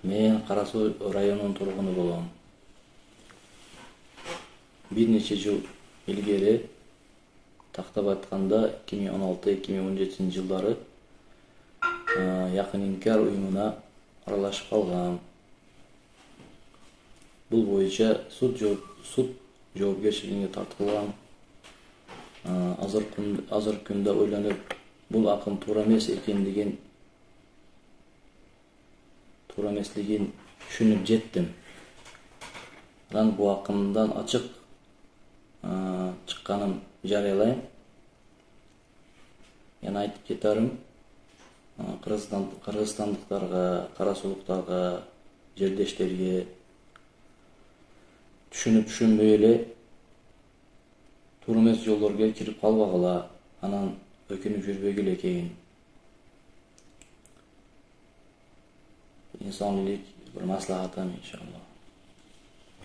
Мен Кара Суу районунун тургуну болом. Bir neçe жыл ilgeri тактап айтканда 2016-2017 жылдары Якын инкар уюмуна аралашып калгам. Бул боюнча суд жоопкерчилигине тартылган. Азыр күндө ойлонуп, бул акым туура эмеслигин түшүнүп жеттим. Анан бул акымдан ачык чыкканым жарыялайм. Яна айтып кетерим, кыргызстандыктарга, кара сулуктарга, жердештерге түшүнбөй эле туура эмес жолдорго кирип калбагыла, анан өкүнүп жүрбөгүлө экен. İnsanlık bir maslahatım inşallah.